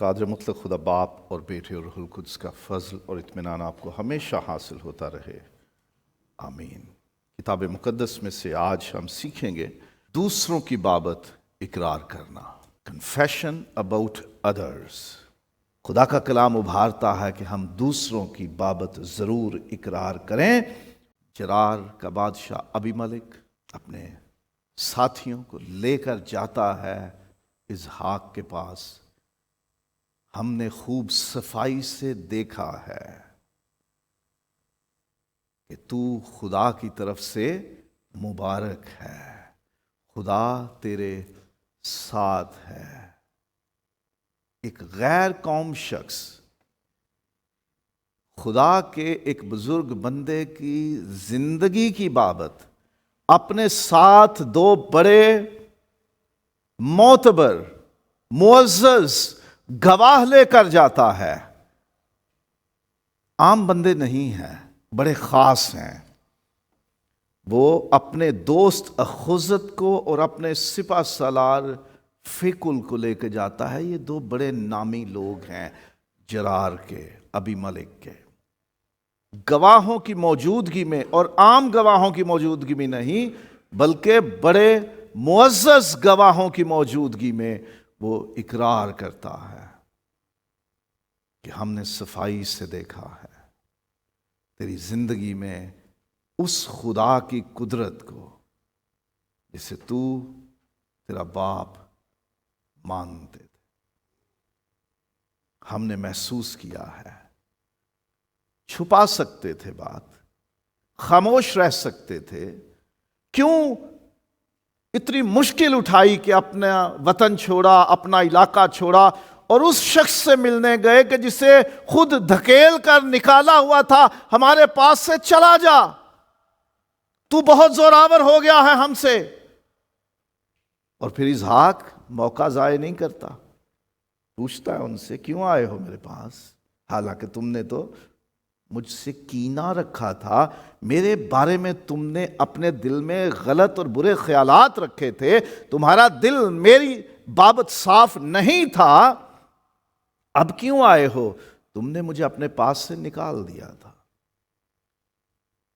قادر مطلق خدا باپ اور بیٹے اور روح القدس کا فضل اور اطمینان آپ کو ہمیشہ حاصل ہوتا رہے، آمین۔ کتاب مقدس میں سے آج ہم سیکھیں گے دوسروں کی بابت اقرار کرنا، کنفیشن اباؤٹ ادرس۔ خدا کا کلام ابھارتا ہے کہ ہم دوسروں کی بابت ضرور اقرار کریں۔ جرار کا بادشاہ ابی ملک اپنے ساتھیوں کو لے کر جاتا ہے اسحاق کے پاس۔ ہم نے خوب صفائی سے دیکھا ہے کہ تو خدا کی طرف سے مبارک ہے، خدا تیرے ساتھ ہے۔ ایک غیر قوم شخص خدا کے ایک بزرگ بندے کی زندگی کی بابت اپنے ساتھ دو بڑے معتبر معزز گواہ لے کر جاتا ہے۔ عام بندے نہیں ہیں، بڑے خاص ہیں۔ وہ اپنے دوست اخوذت کو اور اپنے سپہ سالار فیکل کو لے کے جاتا ہے۔ یہ دو بڑے نامی لوگ ہیں جرار کے، ابی ملک کے۔ گواہوں کی موجودگی میں، اور عام گواہوں کی موجودگی میں نہیں بلکہ بڑے معزز گواہوں کی موجودگی میں وہ اقرار کرتا ہے کہ ہم نے صفائی سے دیکھا ہے تیری زندگی میں اس خدا کی قدرت کو جسے تو تیرا باپ مانتے تھے، ہم نے محسوس کیا ہے۔ چھپا سکتے تھے بات، خاموش رہ سکتے تھے، کیوں اتنی مشکل اٹھائی کہ اپنا وطن چھوڑا، اپنا علاقہ چھوڑا اور اس شخص سے ملنے گئے کہ جسے خود دھکیل کر نکالا ہوا تھا، ہمارے پاس سے چلا جا، تو بہت زوراور ہو گیا ہے ہم سے۔ اور پھر اسحاق موقع ضائع نہیں کرتا، پوچھتا ہے ان سے کیوں آئے ہو میرے پاس، حالانکہ تم نے تو مجھ سے کینہ رکھا تھا، میرے بارے میں تم نے اپنے دل میں غلط اور برے خیالات رکھے تھے، تمہارا دل میری بابت صاف نہیں تھا، اب کیوں آئے ہو؟ تم نے مجھے اپنے پاس سے نکال دیا تھا۔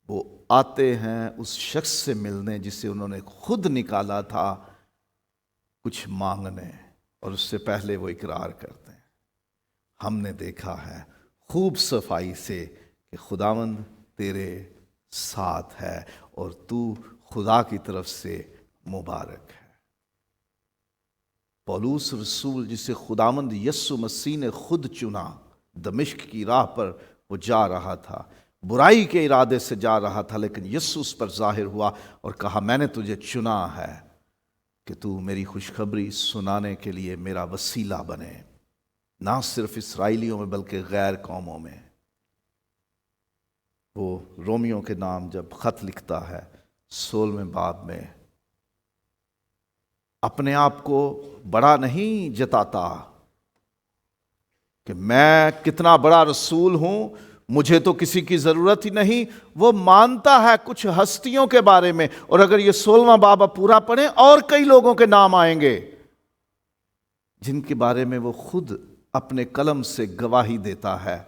وہ آتے ہیں اس شخص سے ملنے جسے انہوں نے خود نکالا تھا، کچھ مانگنے، اور اس سے پہلے وہ اقرار کرتے ہیں ہم نے دیکھا ہے خوب صفائی سے کہ خداوند تیرے ساتھ ہے اور تو خدا کی طرف سے مبارک ہے۔ پولس رسول جسے خداوند یسوع مسیح نے خود چنا، دمشق کی راہ پر وہ جا رہا تھا، برائی کے ارادے سے جا رہا تھا، لیکن یسوع اس پر ظاہر ہوا اور کہا میں نے تجھے چنا ہے کہ تو میری خوشخبری سنانے کے لیے میرا وسیلہ بنے، نہ صرف اسرائیلیوں میں بلکہ غیر قوموں میں۔ وہ رومیوں کے نام جب خط لکھتا ہے 16ویں باب میں، اپنے آپ کو بڑا نہیں جتاتا کہ میں کتنا بڑا رسول ہوں، مجھے تو کسی کی ضرورت ہی نہیں۔ وہ مانتا ہے کچھ ہستیوں کے بارے میں، اور اگر یہ 16واں باب پورا پڑھیں اور کئی لوگوں کے نام آئیں گے جن کے بارے میں وہ خود اپنے قلم سے گواہی دیتا ہے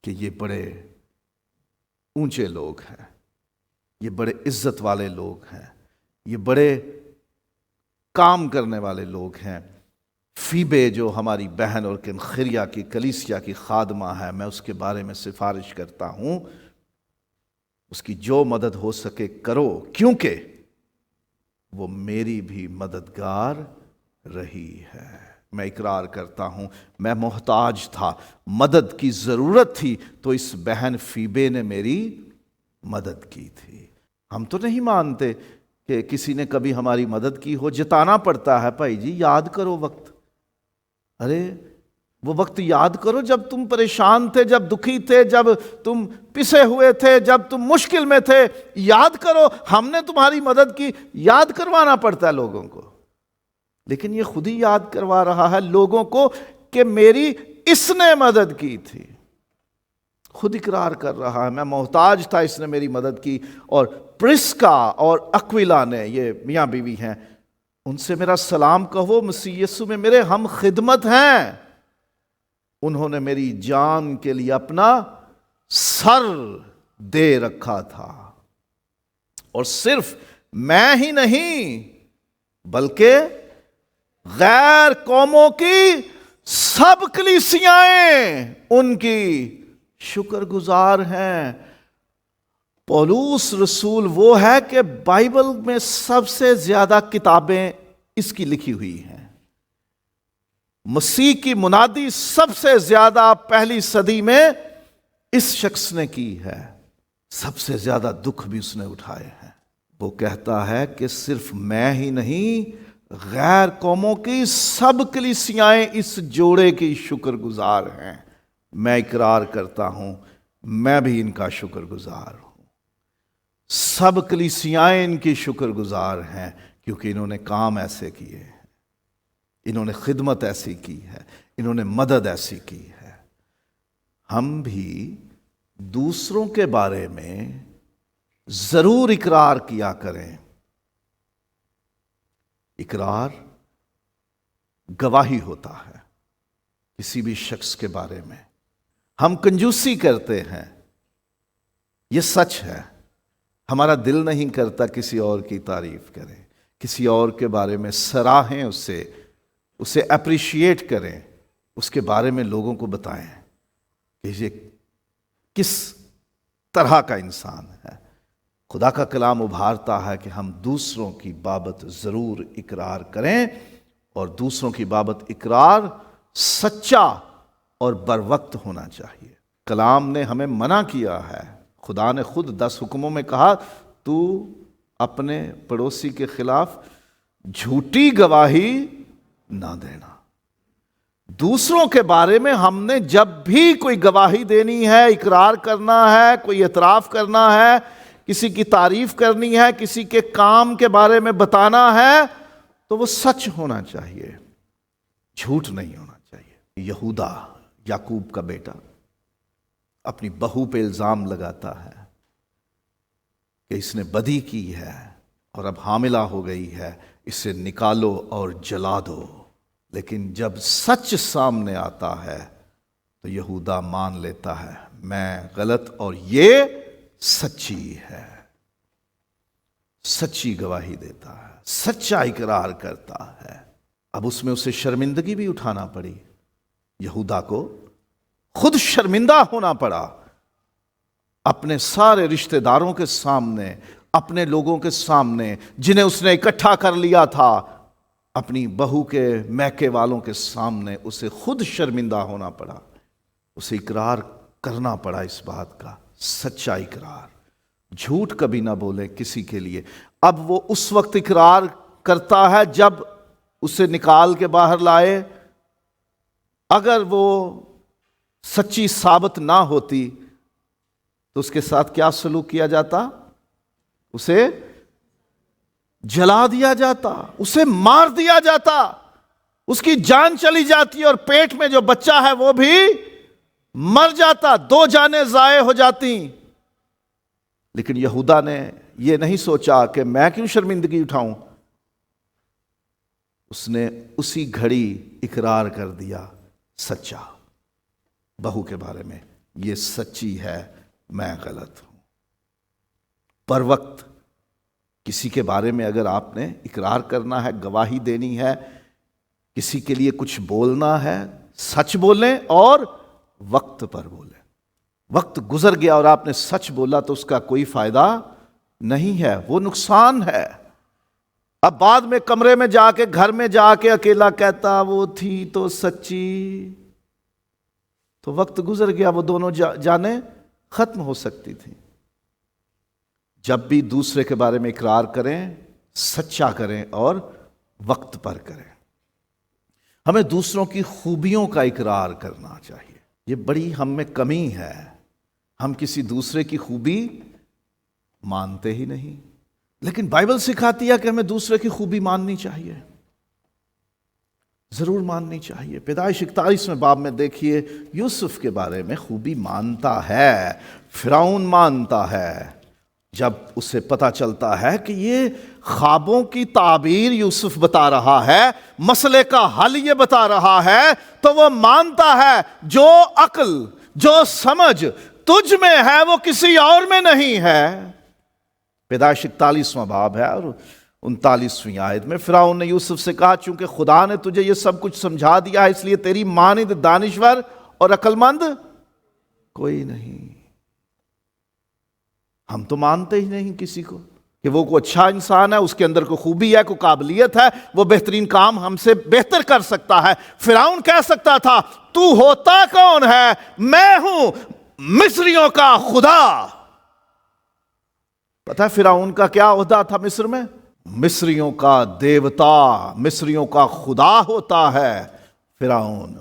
کہ یہ بڑے اونچے لوگ ہیں، یہ بڑے عزت والے لوگ ہیں، یہ بڑے کام کرنے والے لوگ ہیں۔ فیبے جو ہماری بہن اور کنخریا کی کلیسیا کی خادمہ ہے، میں اس کے بارے میں سفارش کرتا ہوں، اس کی جو مدد ہو سکے کرو، کیونکہ وہ میری بھی مددگار رہی ہے۔ میں اقرار کرتا ہوں میں محتاج تھا، مدد کی ضرورت تھی، تو اس بہن فیبے نے میری مدد کی تھی۔ ہم تو نہیں مانتے کہ کسی نے کبھی ہماری مدد کی ہو، جتانا پڑتا ہے بھائی جی، یاد کرو وقت، ارے وہ وقت یاد کرو جب تم پریشان تھے، جب دکھی تھے، جب تم پسے ہوئے تھے، جب تم مشکل میں تھے، یاد کرو ہم نے تمہاری مدد کی۔ یاد کروانا پڑتا ہے لوگوں کو، لیکن یہ خود ہی یاد کروا رہا ہے لوگوں کو کہ میری اس نے مدد کی تھی۔ خود اقرار کر رہا ہے میں محتاج تھا، اس نے میری مدد کی۔ اور پرسکا اور اکویلا نے، یہ میاں بیوی ہیں، ان سے میرا سلام کہو، مسیح یسوع میں میرے ہم خدمت ہیں، انہوں نے میری جان کے لیے اپنا سر دے رکھا تھا۔ اور صرف میں ہی نہیں بلکہ غیر قوموں کی سب کلیسیائیں ان کی شکر گزار ہیں۔ پولس رسول وہ ہے کہ بائبل میں سب سے زیادہ کتابیں اس کی لکھی ہوئی ہیں۔ مسیح کی منادی سب سے زیادہ پہلی صدی میں اس شخص نے کی ہے، سب سے زیادہ دکھ بھی اس نے اٹھائے ہیں۔ وہ کہتا ہے کہ صرف میں ہی نہیں غیر قوموں کی سب کلیسیائیں اس جوڑے کی شکر گزار ہیں۔ میں اقرار کرتا ہوں میں بھی ان کا شکر گزار ہوں۔ سب کلیسیائیں ان کی شکر گزار ہیں کیونکہ انہوں نے کام ایسے کیے ہیں، انہوں نے خدمت ایسی کی ہے، انہوں نے مدد ایسی کی ہے۔ ہم بھی دوسروں کے بارے میں ضرور اقرار کیا کریں۔ اقرار گواہی ہوتا ہے کسی بھی شخص کے بارے میں۔ ہم کنجوسی کرتے ہیں، یہ سچ ہے، ہمارا دل نہیں کرتا کسی اور کی تعریف کریں، کسی اور کے بارے میں سراہیں، اسے اپریشیٹ کریں، اس کے بارے میں لوگوں کو بتائیں کہ یہ کس طرح کا انسان ہے۔ خدا کا کلام ابھارتا ہے کہ ہم دوسروں کی بابت ضرور اقرار کریں، اور دوسروں کی بابت اقرار سچا اور بروقت ہونا چاہیے۔ کلام نے ہمیں منع کیا ہے، خدا نے خود 10 حکموں میں کہا تو اپنے پڑوسی کے خلاف جھوٹی گواہی نہ دینا۔ دوسروں کے بارے میں ہم نے جب بھی کوئی گواہی دینی ہے، اقرار کرنا ہے، کوئی اعتراف کرنا ہے، کسی کی تعریف کرنی ہے، کسی کے کام کے بارے میں بتانا ہے، تو وہ سچ ہونا چاہیے، جھوٹ نہیں ہونا چاہیے۔ یہودا، یعقوب کا بیٹا، اپنی بہو پہ الزام لگاتا ہے کہ اس نے بدی کی ہے اور اب حاملہ ہو گئی ہے، اسے نکالو اور جلا دو۔ لیکن جب سچ سامنے آتا ہے تو یہودا مان لیتا ہے میں غلط اور یہ سچی ہے، سچی گواہی دیتا ہے، سچا اقرار کرتا ہے۔ اب اس میں اسے شرمندگی بھی اٹھانا پڑی، یہودا کو خود شرمندہ ہونا پڑا، اپنے سارے رشتہ داروں کے سامنے، اپنے لوگوں کے سامنے جنہیں اس نے اکٹھا کر لیا تھا، اپنی بہو کے میکے والوں کے سامنے اسے خود شرمندہ ہونا پڑا، اسے اقرار کرنا پڑا اس بات کا، سچا اقرار، جھوٹ کبھی نہ بولے کسی کے لیے۔ اب وہ اس وقت اقرار کرتا ہے جب اسے نکال کے باہر لائے، اگر وہ سچی ثابت نہ ہوتی تو اس کے ساتھ کیا سلوک کیا جاتا؟ اسے جلا دیا جاتا، اسے مار دیا جاتا، اس کی جان چلی جاتی اور پیٹ میں جو بچہ ہے وہ بھی مر جاتا، 2 جانیں ضائع ہو جاتی۔ لیکن یہودا نے یہ نہیں سوچا کہ میں کیوں شرمندگی اٹھاؤں، اس نے اسی گھڑی اقرار کر دیا سچا، بہو کے بارے میں یہ سچی ہے، میں غلط ہوں۔ پر وقت کسی کے بارے میں اگر آپ نے اقرار کرنا ہے، گواہی دینی ہے، کسی کے لیے کچھ بولنا ہے، سچ بولیں اور وقت پر بولیں۔ وقت گزر گیا اور آپ نے سچ بولا تو اس کا کوئی فائدہ نہیں ہے، وہ نقصان ہے۔ اب بعد میں کمرے میں جا کے، گھر میں جا کے اکیلا کہتا وہ تھی تو سچی، تو وقت گزر گیا، وہ دونوں جانیں ختم ہو سکتی تھیں۔ جب بھی دوسرے کے بارے میں اقرار کریں، سچا کریں اور وقت پر کریں۔ ہمیں دوسروں کی خوبیوں کا اقرار کرنا چاہیے، یہ بڑی ہم میں کمی ہے، ہم کسی دوسرے کی خوبی مانتے ہی نہیں، لیکن بائبل سکھاتی ہے کہ ہمیں دوسرے کی خوبی ماننی چاہیے، ضرور ماننی چاہیے۔ پیدائش 41 باب میں دیکھیے، یوسف کے بارے میں خوبی مانتا ہے، فرعون مانتا ہے، جب اسے پتا چلتا ہے کہ یہ خوابوں کی تعبیر یوسف بتا رہا ہے، مسئلے کا حل یہ بتا رہا ہے، تو وہ مانتا ہے جو عقل، جو سمجھ تجھ میں ہے وہ کسی اور میں نہیں ہے۔ پیدائش 41واں باب ہے اور 39ویں آیت میں فرعون نے یوسف سے کہا، چونکہ خدا نے تجھے یہ سب کچھ سمجھا دیا ہے، اس لیے تیری مانند دانشور اور عقل مند کوئی نہیں۔ ہم تو مانتے ہی نہیں کسی کو کہ وہ کوئی اچھا انسان ہے، اس کے اندر کوئی خوبی ہے، کوئی قابلیت ہے، وہ بہترین کام ہم سے بہتر کر سکتا ہے۔ فرعون کہہ سکتا تھا تو ہوتا کون ہے؟ میں ہوں مصریوں کا خدا۔ پتہ ہے فرعون کا کیا عہدہ تھا مصر میں؟ مصریوں کا دیوتا، مصریوں کا خدا ہوتا ہے فرعون،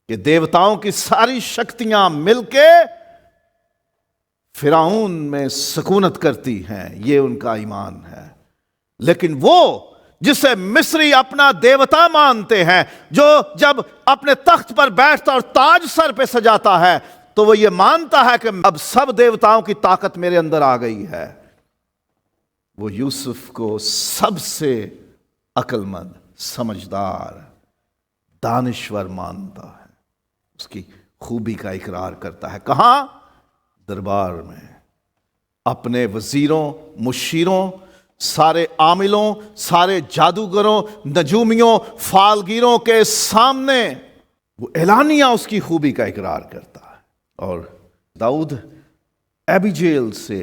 کہ دیوتاؤں کی ساری شکتیاں مل کے فرعون میں سکونت کرتی ہیں، یہ ان کا ایمان ہے۔ لیکن وہ جسے مصری اپنا دیوتا مانتے ہیں، جو جب اپنے تخت پر بیٹھتا اور تاج سر پہ سجاتا ہے تو وہ یہ مانتا ہے کہ اب سب دیوتاؤں کی طاقت میرے اندر آ گئی ہے، وہ یوسف کو سب سے عقل مند، سمجھدار، دانشور مانتا ہے، اس کی خوبی کا اقرار کرتا ہے۔ کہاں؟ دربار میں، اپنے وزیروں، مشیروں، سارے عاملوں، سارے جادوگروں، نجومیوں، فالگیروں کے سامنے وہ اعلانیہ اس کی خوبی کا اقرار کرتا ہے۔ اور داؤد ایبیجیل سے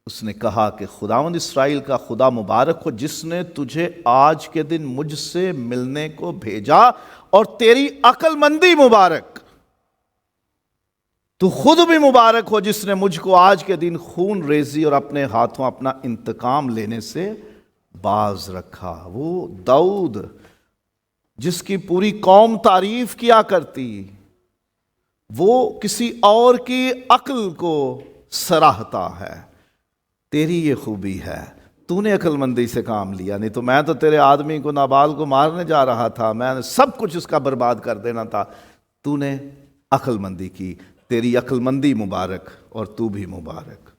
اس نے کہا کہ خداوند اسرائیل کا خدا مبارک ہو، جس نے تجھے آج کے دن مجھ سے ملنے کو بھیجا، اور تیری عقل مندی مبارک، تو خود بھی مبارک ہو جس نے مجھ کو آج کے دن خون ریزی اور اپنے ہاتھوں اپنا انتقام لینے سے باز رکھا۔ وہ داؤد جس کی پوری قوم تعریف کیا کرتی، وہ کسی اور کی عقل کو سراہتا ہے۔ تیری یہ خوبی ہے، تو نے عقل مندی سے کام لیا، نہیں تو میں تو تیرے آدمی کو، نابال کو مارنے جا رہا تھا، میں نے سب کچھ اس کا برباد کر دینا تھا، تو نے عقل مندی کی۔ تیری عقل مندی مبارک اور تو بھی مبارک،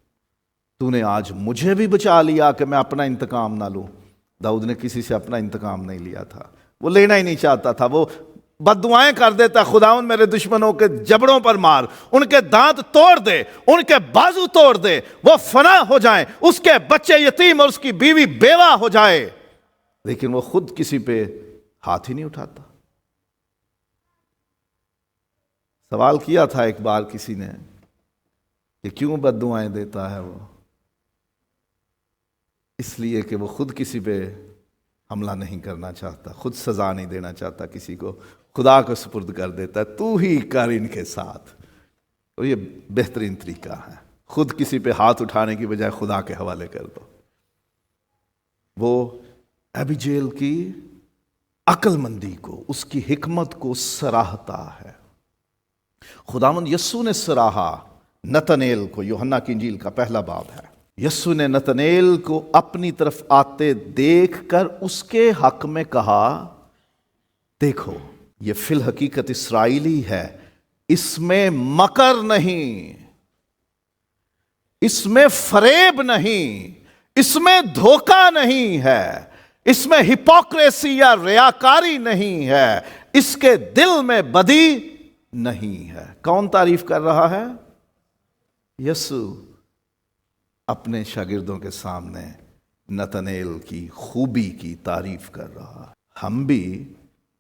تو نے آج مجھے بھی بچا لیا کہ میں اپنا انتقام نہ لوں۔ داؤد نے کسی سے اپنا انتقام نہیں لیا تھا، وہ لینا ہی نہیں چاہتا تھا، وہ بد دعائیں کر دیتا، خداوند میرے دشمنوں کے جبڑوں پر مار، ان کے دانت توڑ دے، ان کے بازو توڑ دے، وہ فنا ہو جائیں، اس کے بچے یتیم اور اس کی بیوی بیوہ ہو جائے، لیکن وہ خود کسی پہ ہاتھ ہی نہیں اٹھاتا۔ سوال کیا تھا ایک بار کسی نے کہ کیوں بد دعائیں دیتا ہے وہ؟ اس لیے کہ وہ خود کسی پہ حملہ نہیں کرنا چاہتا، خود سزا نہیں دینا چاہتا کسی کو، خدا کو سپرد کر دیتا ہے، تو ہی کر ان کے ساتھ۔ اور یہ بہترین طریقہ ہے، خود کسی پہ ہاتھ اٹھانے کی بجائے خدا کے حوالے کر دو۔ وہ ایبیجیل کی عقل مندی کو، اس کی حکمت کو سراہتا ہے۔ خداوند یسوع نے سراہا نتنیل کو، یوحنا کی انجیل کا پہلا باب ہے۔ یسوع نے نتنیل کو اپنی طرف آتے دیکھ کر اس کے حق میں کہا، دیکھو یہ فی الحقیقت اسرائیلی ہے، اس میں مکر نہیں، اس میں فریب نہیں، اس میں دھوکہ نہیں ہے، اس میں ہپوکریسی یا ریاکاری نہیں ہے، اس کے دل میں بدی نہیں ہے۔ کون تعریف کر رہا ہے؟ یسوع اپنے شاگردوں کے سامنے نتنیل کی خوبی کی تعریف کر رہا ہے۔ ہم بھی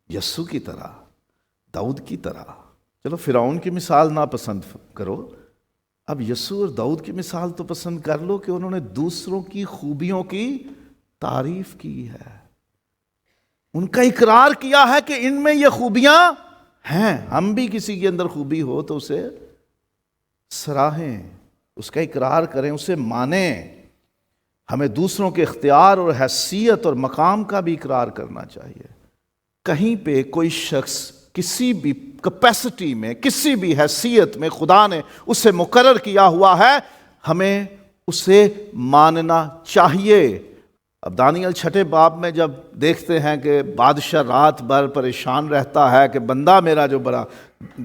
یسوع کی طرح، داؤد کی طرح، چلو فرعون کی مثال نہ پسند کرو، اب یسوع اور داؤد کی مثال تو پسند کر لو کہ انہوں نے دوسروں کی خوبیوں کی تعریف کی ہے، ان کا اقرار کیا ہے کہ ان میں یہ خوبیاں ہیں۔ ہم بھی کسی کے اندر خوبی ہو تو اسے سراہیں، اس کا اقرار کریں، اسے مانیں۔ ہمیں دوسروں کے اختیار اور حیثیت اور مقام کا بھی اقرار کرنا چاہیے۔ کہیں پہ کوئی شخص کسی بھی کیپیسٹی میں، کسی بھی حیثیت میں خدا نے اسے مقرر کیا ہوا ہے، ہمیں اسے ماننا چاہیے۔ اب دانیال چھٹے باب میں جب دیکھتے ہیں کہ بادشاہ رات بھر پریشان رہتا ہے کہ بندہ میرا جو بڑا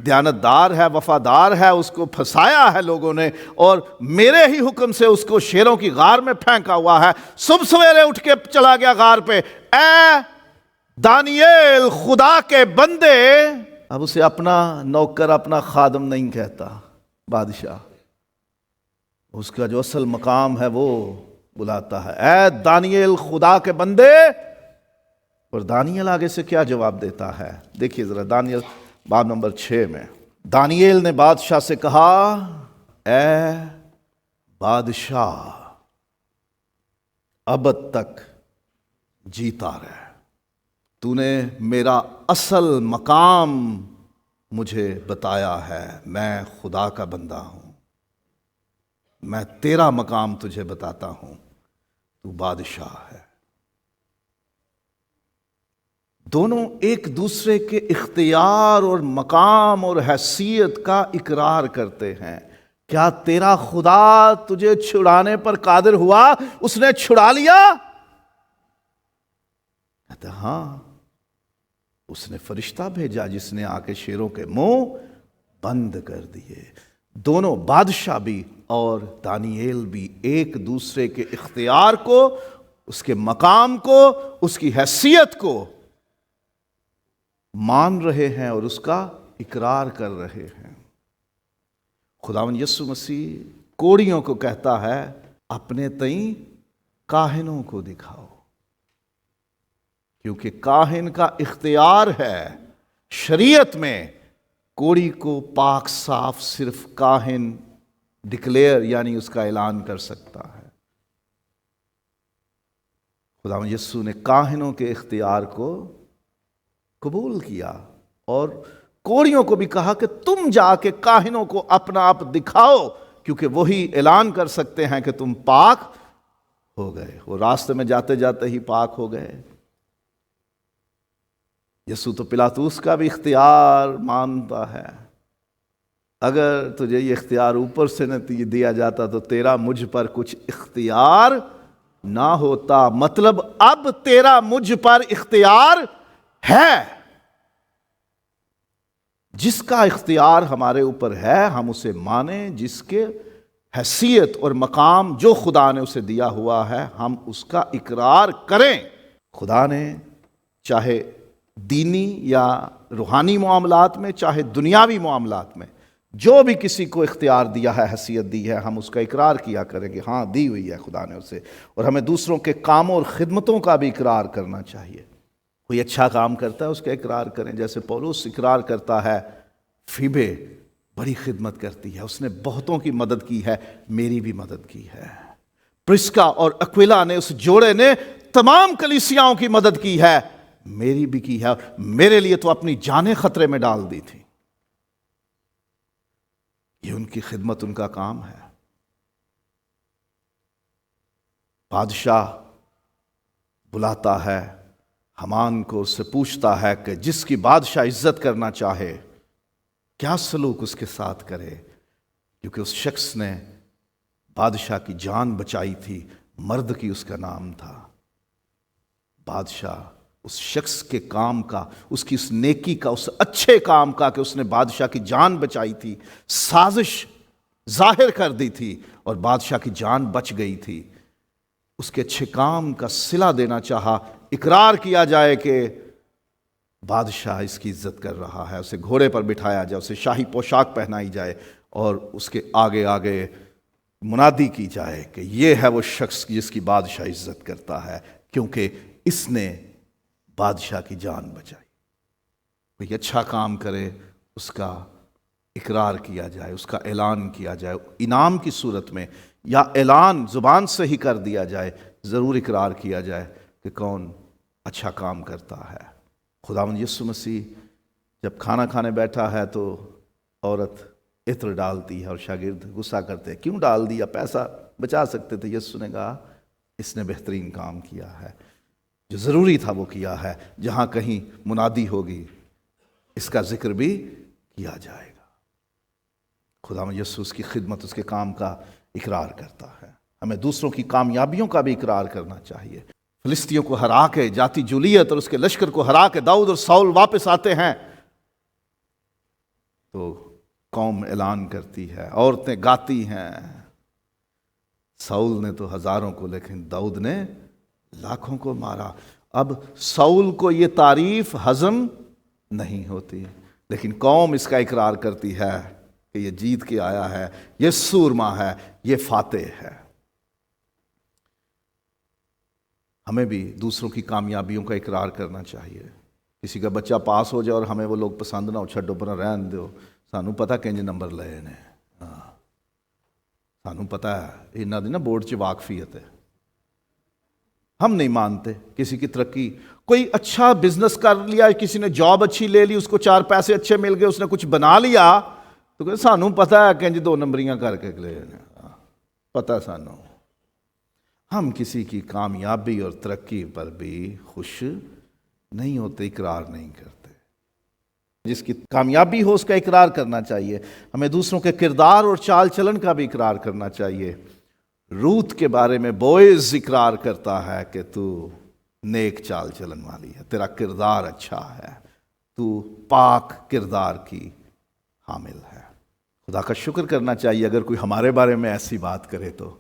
دیانتدار ہے، وفادار ہے، اس کو پھنسایا ہے لوگوں نے اور میرے ہی حکم سے اس کو شیروں کی غار میں پھینکا ہوا ہے، صبح سویرے اٹھ کے چلا گیا غار پہ، اے دانیال خدا کے بندے، اب اسے اپنا نوکر، اپنا خادم نہیں کہتا بادشاہ، اس کا جو اصل مقام ہے وہ بلاتا ہے، اے دانیال خدا کے بندے۔ اور دانیال آگے سے کیا جواب دیتا ہے، دیکھیے ذرا دانیال باب نمبر 6 میں، دانیال نے بادشاہ سے کہا، اے بادشاہ ابد تک جیتا رہ، تو نے میرا اصل مقام مجھے بتایا ہے، میں خدا کا بندہ ہوں، میں تیرا مقام تجھے بتاتا ہوں، تو بادشاہ ہے۔ دونوں ایک دوسرے کے اختیار اور مقام اور حیثیت کا اقرار کرتے ہیں۔ کیا تیرا خدا تجھے چھڑانے پر قادر ہوا؟ اس نے چھڑا لیا؟ کہتے ہاں، اس نے فرشتہ بھیجا جس نے آ کے شیروں کے منہ بند کر دیے۔ دونوں بادشاہ بھی اور دانیال بھی ایک دوسرے کے اختیار کو، اس کے مقام کو، اس کی حیثیت کو مان رہے ہیں اور اس کا اقرار کر رہے ہیں۔ خداوند یسوع مسیح کوڑیوں کو کہتا ہے، اپنے تئیں کاہنوں کو دکھاؤ، کیونکہ کاہن کا اختیار ہے شریعت میں، کوڑی کو پاک صاف صرف کاہن ڈکلیئر یعنی اس کا اعلان کر سکتا ہے۔ خداوند یسوع نے کاہنوں کے اختیار کو قبول کیا اور کوڑیوں کو بھی کہا کہ تم جا کے کاہنوں کو اپنا آپ دکھاؤ، کیونکہ وہی اعلان کر سکتے ہیں کہ تم پاک ہو گئے۔ وہ راستے میں جاتے جاتے ہی پاک ہو گئے۔ یسوع تو پلاطوس کا بھی اختیار مانتا ہے، اگر تجھے یہ اختیار اوپر سے نہ دیا جاتا تو تیرا مجھ پر کچھ اختیار نہ ہوتا، مطلب اب تیرا مجھ پر اختیار ہے۔ جس کا اختیار ہمارے اوپر ہے ہم اسے مانیں، جس کے حیثیت اور مقام جو خدا نے اسے دیا ہوا ہے ہم اس کا اقرار کریں۔ خدا نے چاہے دینی یا روحانی معاملات میں، چاہے دنیاوی معاملات میں، جو بھی کسی کو اختیار دیا ہے، حیثیت دی ہے، ہم اس کا اقرار کیا کریں کہ ہاں دی ہوئی ہے خدا نے اسے۔ اور ہمیں دوسروں کے کاموں اور خدمتوں کا بھی اقرار کرنا چاہیے۔ کوئی اچھا کام کرتا ہے اس کا اقرار کریں، جیسے پولس اقرار کرتا ہے فیبے بڑی خدمت کرتی ہے، اس نے بہتوں کی مدد کی ہے، میری بھی مدد کی ہے۔ پرسکا اور اکویلا نے، اس جوڑے نے تمام کلیسیاؤں کی مدد کی ہے، میری بھی کی ہے، میرے لیے تو اپنی جانیں خطرے میں ڈال دی تھی۔ یہ ان کی خدمت، ان کا کام ہے۔ بادشاہ بلاتا ہے حمان کو، اس سے پوچھتا ہے کہ جس کی بادشاہ عزت کرنا چاہے کیا سلوک اس کے ساتھ کرے، کیونکہ اس شخص نے بادشاہ کی جان بچائی تھی، مرد کی اس کا نام تھا۔ بادشاہ اس شخص کے کام کا، اس کی اس نیکی کا، اس اچھے کام کا کہ اس نے بادشاہ کی جان بچائی تھی، سازش ظاہر کر دی تھی اور بادشاہ کی جان بچ گئی تھی، اس کے اچھے کام کا صلہ دینا چاہا، اقرار کیا جائے کہ بادشاہ اس کی عزت کر رہا ہے، اسے گھوڑے پر بٹھایا جائے، اسے شاہی پوشاک پہنائی جائے اور اس کے آگے آگے منادی کی جائے کہ یہ ہے وہ شخص جس کی بادشاہ عزت کرتا ہے، کیونکہ اس نے بادشاہ کی جان بچائی۔ کوئی اچھا کام کرے اس کا اقرار کیا جائے، اس کا اعلان کیا جائے، انعام کی صورت میں یا اعلان زبان سے ہی کر دیا جائے، ضرور اقرار کیا جائے کہ کون اچھا کام کرتا ہے۔ خداوند یسوع مسیح جب کھانا کھانے بیٹھا ہے تو عورت عطر ڈالتی ہے اور شاگرد غصہ کرتے ہیں، کیوں ڈال دیا، پیسہ بچا سکتے تھے۔ یسوع نے کہا اس نے بہترین کام کیا ہے، جو ضروری تھا وہ کیا ہے، جہاں کہیں منادی ہوگی اس کا ذکر بھی کیا جائے گا۔ خداوند یسوع اس کی خدمت، اس کے کام کا اقرار کرتا ہے۔ ہمیں دوسروں کی کامیابیوں کا بھی اقرار کرنا چاہیے۔ فلسطینیوں کو ہرا کے، جاتی جولیت اور اس کے لشکر کو ہرا کے داؤد اور ساؤل واپس آتے ہیں تو قوم اعلان کرتی ہے، عورتیں گاتی ہیں، ساؤل نے تو ہزاروں کو لیکن داؤد نے لاکھوں کو مارا۔ اب ساؤل کو یہ تعریف ہضم نہیں ہوتی، لیکن قوم اس کا اقرار کرتی ہے کہ یہ جیت کے آیا ہے، یہ سورما ہے، یہ فاتح ہے۔ ہمیں بھی دوسروں کی کامیابیوں کا اقرار کرنا چاہیے۔ کسی کا بچہ پاس ہو جائے اور ہمیں وہ لوگ پسند نہ ہو، چھڈو پر رہن دو، سانو پتہ کنج نمبر لے نے، سانو پتہ ہے انہاں دی نا بورڈ چ واقفیت ہے۔ ہم نہیں مانتے کسی کی ترقی، کوئی اچھا بزنس کر لیا، کسی نے جاب اچھی لے لی، اس کو 4 پیسے اچھے مل گئے، اس نے کچھ بنا لیا تو کہ سانو پتہ ہے کنج 2 نمبریاں کر کے لے پتہ سانو۔ ہم کسی کی کامیابی اور ترقی پر بھی خوش نہیں ہوتے، اقرار نہیں کرتے۔ جس کی کامیابی ہو اس کا اقرار کرنا چاہیے۔ ہمیں دوسروں کے کردار اور چال چلن کا بھی اقرار کرنا چاہیے۔ روت کے بارے میں بوئز اقرار کرتا ہے کہ تو نیک چال چلن والی ہے، تیرا کردار اچھا ہے، تو پاک کردار کی حامل ہے۔ خدا کا شکر کرنا چاہیے اگر کوئی ہمارے بارے میں ایسی بات کرے، تو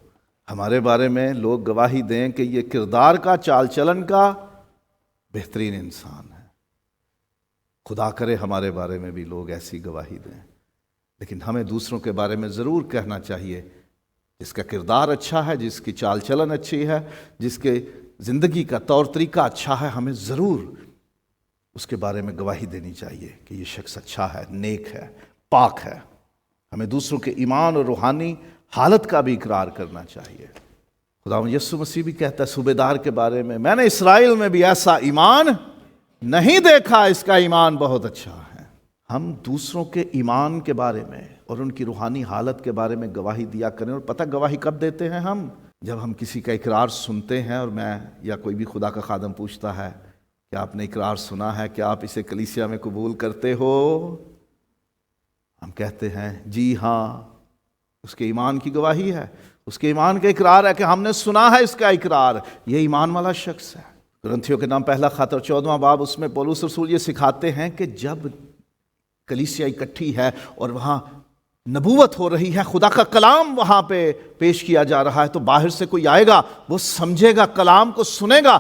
ہمارے بارے میں لوگ گواہی دیں کہ یہ کردار کا، چال چلن کا بہترین انسان ہے۔ خدا کرے ہمارے بارے میں بھی لوگ ایسی گواہی دیں، لیکن ہمیں دوسروں کے بارے میں ضرور کہنا چاہیے جس کا کردار اچھا ہے، جس کی چال چلن اچھی ہے، جس کے زندگی کا طور طریقہ اچھا ہے، ہمیں ضرور اس کے بارے میں گواہی دینی چاہیے کہ یہ شخص اچھا ہے، نیک ہے، پاک ہے۔ ہمیں دوسروں کے ایمان اور روحانی حالت کا بھی اقرار کرنا چاہیے۔ خداوند یسوع مسیح بھی کہتا ہے صوبیدار کے بارے میں نے اسرائیل میں بھی ایسا ایمان نہیں دیکھا، اس کا ایمان بہت اچھا ہے۔ ہم دوسروں کے ایمان کے بارے میں اور ان کی روحانی حالت کے بارے میں گواہی دیا کریں۔ اور پتہ گواہی کب دیتے ہیں ہم؟ جب ہم کسی کا اقرار سنتے ہیں، اور میں یا کوئی بھی خدا کا خادم پوچھتا ہے کہ آپ نے اقرار سنا ہے، کیا آپ اسے کلیسیا میں قبول کرتے ہو؟ ہم کہتے ہیں جی ہاں، اس کے ایمان کی گواہی ہے، اس کے ایمان کا اقرار ہے کہ ہم نے سنا ہے اس کا اقرار، یہ ایمان والا شخص ہے۔ کرنتھیوں کے نام پہلا خط اور 14واں باب، اس میں پولس رسول یہ سکھاتے ہیں کہ جب کلیسیا اکٹھی ہے اور وہاں نبوت ہو رہی ہے، خدا کا کلام وہاں پہ پیش کیا جا رہا ہے، تو باہر سے کوئی آئے گا، وہ سمجھے گا، کلام کو سنے گا،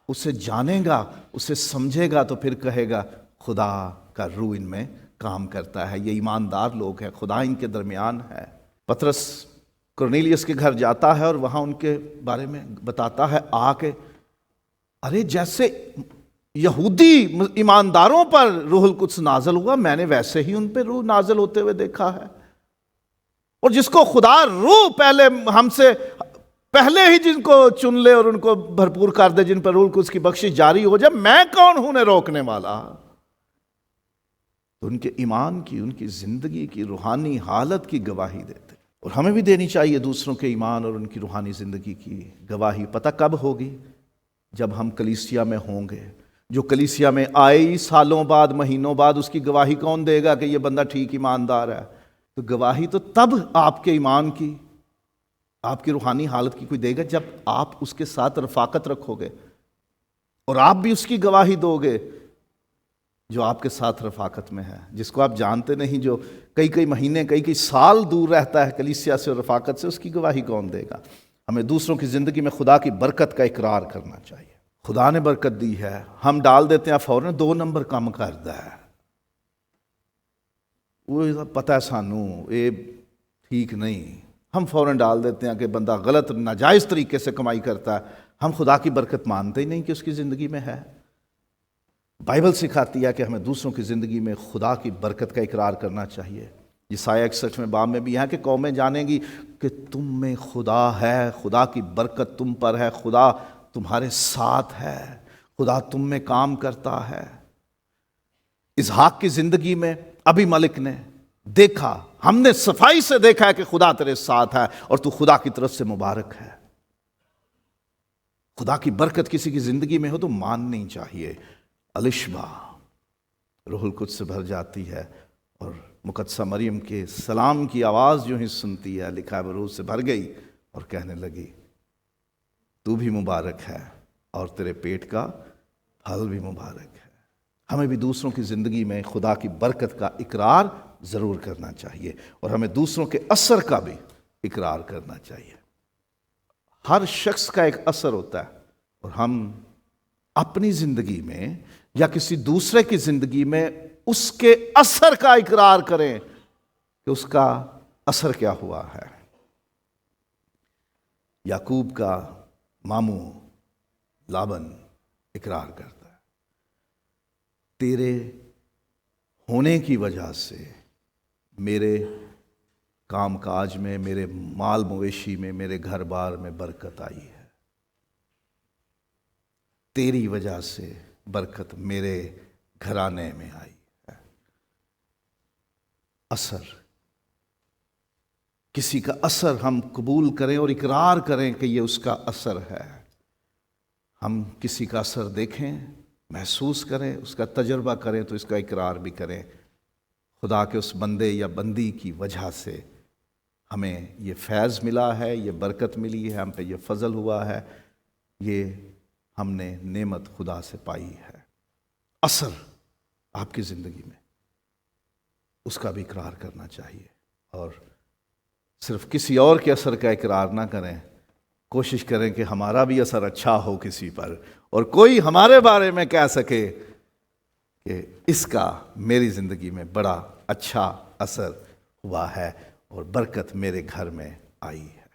اسے جانے گا، اسے سمجھے گا، تو پھر کہے گا خدا کا روح ان میں کام کرتا ہے، یہ ایماندار لوگ ہیں، خدا ان کے درمیان ہے۔ پطرس کرنیلیس کے گھر جاتا ہے اور وہاں ان کے بارے میں بتاتا ہے آ کے، ارے جیسے یہودی ایمانداروں پر روح القدس نازل ہوا، میں نے ویسے ہی ان پہ روح نازل ہوتے ہوئے دیکھا ہے۔ اور جس کو خدا روح پہلے ہم سے پہلے ہی جن کو چن لے اور ان کو بھرپور کر دے، جن پر روح القدس کی بخشش جاری ہو جائے، میں کون ہوں نے روکنے والا؟ تو ان کے ایمان کی، ان کی زندگی کی روحانی حالت کی گواہی دیتے، اور ہمیں بھی دینی چاہیے دوسروں کے ایمان اور ان کی روحانی زندگی کی گواہی۔ پتہ کب ہوگی؟ جب ہم کلیسیا میں ہوں گے۔ جو کلیسیا میں آئی سالوں بعد، مہینوں بعد، اس کی گواہی کون دے گا کہ یہ بندہ ٹھیک ایماندار ہے؟ تو گواہی تو تب آپ کے ایمان کی، آپ کی روحانی حالت کی کوئی دے گا جب آپ اس کے ساتھ رفاقت رکھو گے، اور آپ بھی اس کی گواہی دو گے جو آپ کے ساتھ رفاقت میں ہے، جس کو آپ جانتے نہیں، جو کئی مہینے، کئی سال دور رہتا ہے کلیسیا سے اور رفاقت سے، اس کی گواہی کون دے گا؟ ہمیں دوسروں کی زندگی میں خدا کی برکت کا اقرار کرنا چاہیے۔ خدا نے برکت دی ہے، ہم ڈال دیتے ہیں فوراً 2 نمبر کم کردا ہے، وہ پتہ ہے سانو یہ ٹھیک نہیں، ہم فوراً ڈال دیتے ہیں کہ بندہ غلط ناجائز طریقے سے کمائی کرتا ہے، ہم خدا کی برکت مانتے ہی نہیں کہ اس کی زندگی میں ہے۔ بائبل سکھاتی ہے کہ ہمیں دوسروں کی زندگی میں خدا کی برکت کا اقرار کرنا چاہیے۔ یسایہ 61 میں باب میں بھی ہے کہ قومیں جانیں گی کہ تم میں خدا ہے، خدا کی برکت تم پر ہے، خدا تمہارے ساتھ ہے، خدا تم میں کام کرتا ہے۔ اسحاق کی زندگی میں ابھی ملک نے دیکھا، ہم نے صفائی سے دیکھا ہے کہ خدا تیرے ساتھ ہے اور تو خدا کی طرف سے مبارک ہے۔ خدا کی برکت کسی کی زندگی میں ہو تو ماننی چاہیے۔ الشبا روح القدس سے بھر جاتی ہے، اور مقدسہ مریم کے سلام کی آواز جو ہی سنتی ہے، لکھا ہے وہ روح سے بھر گئی اور کہنے لگی تو بھی مبارک ہے، اور تیرے پیٹ کا پھل بھی مبارک ہے۔ ہمیں بھی دوسروں کی زندگی میں خدا کی برکت کا اقرار ضرور کرنا چاہیے، اور ہمیں دوسروں کے اثر کا بھی اقرار کرنا چاہیے۔ ہر شخص کا ایک اثر ہوتا ہے، اور ہم اپنی زندگی میں یا کسی دوسرے کی زندگی میں اس کے اثر کا اقرار کریں کہ اس کا اثر کیا ہوا ہے۔ یعقوب کا ماموں لابن اقرار کرتا ہے، تیرے ہونے کی وجہ سے میرے کام کاج میں، میرے مال مویشی میں، میرے گھر بار میں برکت آئی ہے۔ تیری وجہ سے برکت میرے گھرانے میں آئی ہے۔ اثر، کسی کا اثر ہم قبول کریں اور اقرار کریں کہ یہ اس کا اثر ہے۔ ہم کسی کا اثر دیکھیں، محسوس کریں، اس کا تجربہ کریں تو اس کا اقرار بھی کریں۔ خدا کے اس بندے یا بندی کی وجہ سے ہمیں یہ فیض ملا ہے، یہ برکت ملی ہے، ہم پہ یہ فضل ہوا ہے، یہ ہم نے نعمت خدا سے پائی ہے۔ اثر آپ کی زندگی میں، اس کا بھی اقرار کرنا چاہیے، اور صرف کسی اور کے اثر کا اقرار نہ کریں، کوشش کریں کہ ہمارا بھی اثر اچھا ہو کسی پر، اور کوئی ہمارے بارے میں کہہ سکے کہ اس کا میری زندگی میں بڑا اچھا اثر ہوا ہے اور برکت میرے گھر میں آئی ہے۔